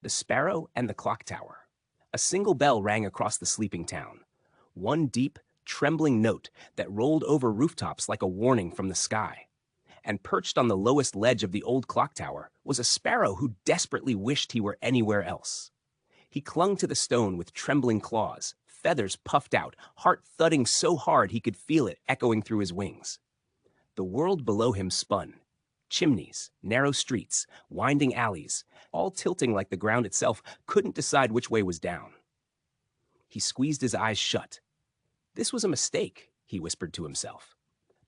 The Sparrow and the Clocktower. A single bell rang across the sleeping town. One deep, trembling note that rolled over rooftops like a warning from the sky. And perched on the lowest ledge of the old clock tower was a sparrow who desperately wished he were anywhere else. He clung to the stone with trembling claws, feathers puffed out, heart thudding so hard he could feel it echoing through his wings. The world below him spun. Chimneys, narrow streets, winding alleys, all tilting like the ground itself couldn't decide which way was down. He squeezed his eyes shut. This was a mistake, he whispered to himself.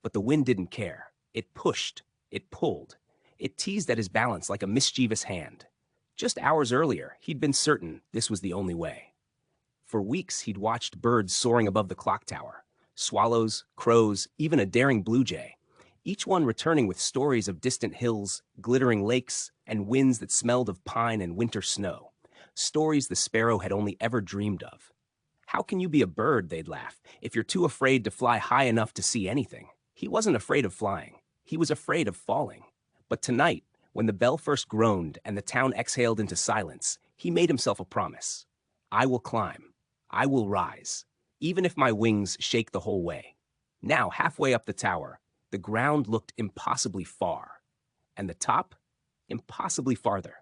But the wind didn't care. It pushed, it pulled, it teased at his balance like a mischievous hand. Just hours earlier, he'd been certain this was the only way. For weeks, he'd watched birds soaring above the clock tower, swallows, crows, even a daring blue jay, each one returning with stories of distant hills, glittering lakes, and winds that smelled of pine and winter snow, stories the sparrow had only ever dreamed of. How can you be a bird, they'd laugh, if you're too afraid to fly high enough to see anything? He wasn't afraid of flying. He was afraid of falling. But tonight, when the bell first groaned and the town exhaled into silence, he made himself a promise. I will climb. I will rise, even if my wings shake the whole way. Now, halfway up the tower, the ground looked impossibly far, and the top, impossibly farther.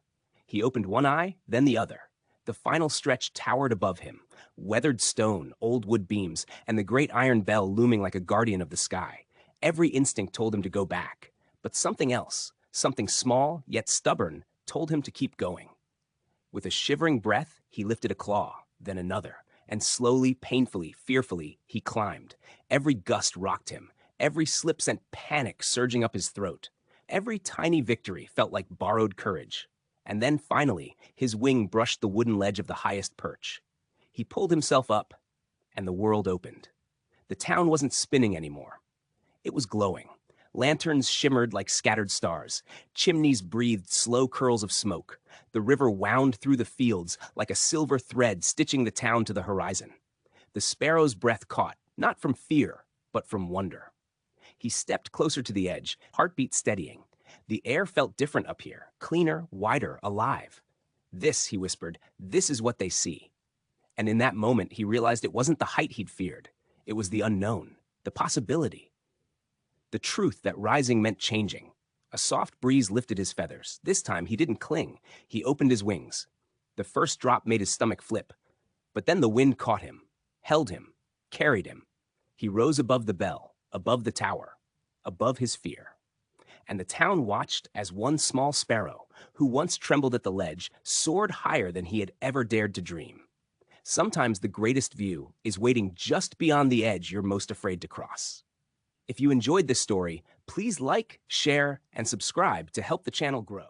He opened one eye, then the other. The final stretch towered above him, weathered stone, old wood beams, and the great iron bell looming like a guardian of the sky. Every instinct told him to go back, but something else, something small yet stubborn, told him to keep going. With a shivering breath, he lifted a claw, then another, and slowly, painfully, fearfully, he climbed. Every gust rocked him. Every slip sent panic surging up his throat. Every tiny victory felt like borrowed courage. And then finally, his wing brushed the wooden ledge of the highest perch. He pulled himself up, and the world opened. The town wasn't spinning anymore. It was glowing. Lanterns shimmered like scattered stars. Chimneys breathed slow curls of smoke. The river wound through the fields like a silver thread stitching the town to the horizon. The sparrow's breath caught, not from fear, but from wonder. He stepped closer to the edge, heartbeat steadying. The air felt different up here, cleaner, wider, alive. This, he whispered, this is what they see. And in that moment, he realized it wasn't the height he'd feared. It was the unknown, the possibility. The truth that rising meant changing. A soft breeze lifted his feathers. This time, he didn't cling. He opened his wings. The first drop made his stomach flip. But then the wind caught him, held him, carried him. He rose above the bell, above the tower, above his fear. And the town watched as one small sparrow, who once trembled at the ledge, soared higher than he had ever dared to dream. Sometimes the greatest view is waiting just beyond the edge you're most afraid to cross. If you enjoyed this story, please like, share, and subscribe to help the channel grow.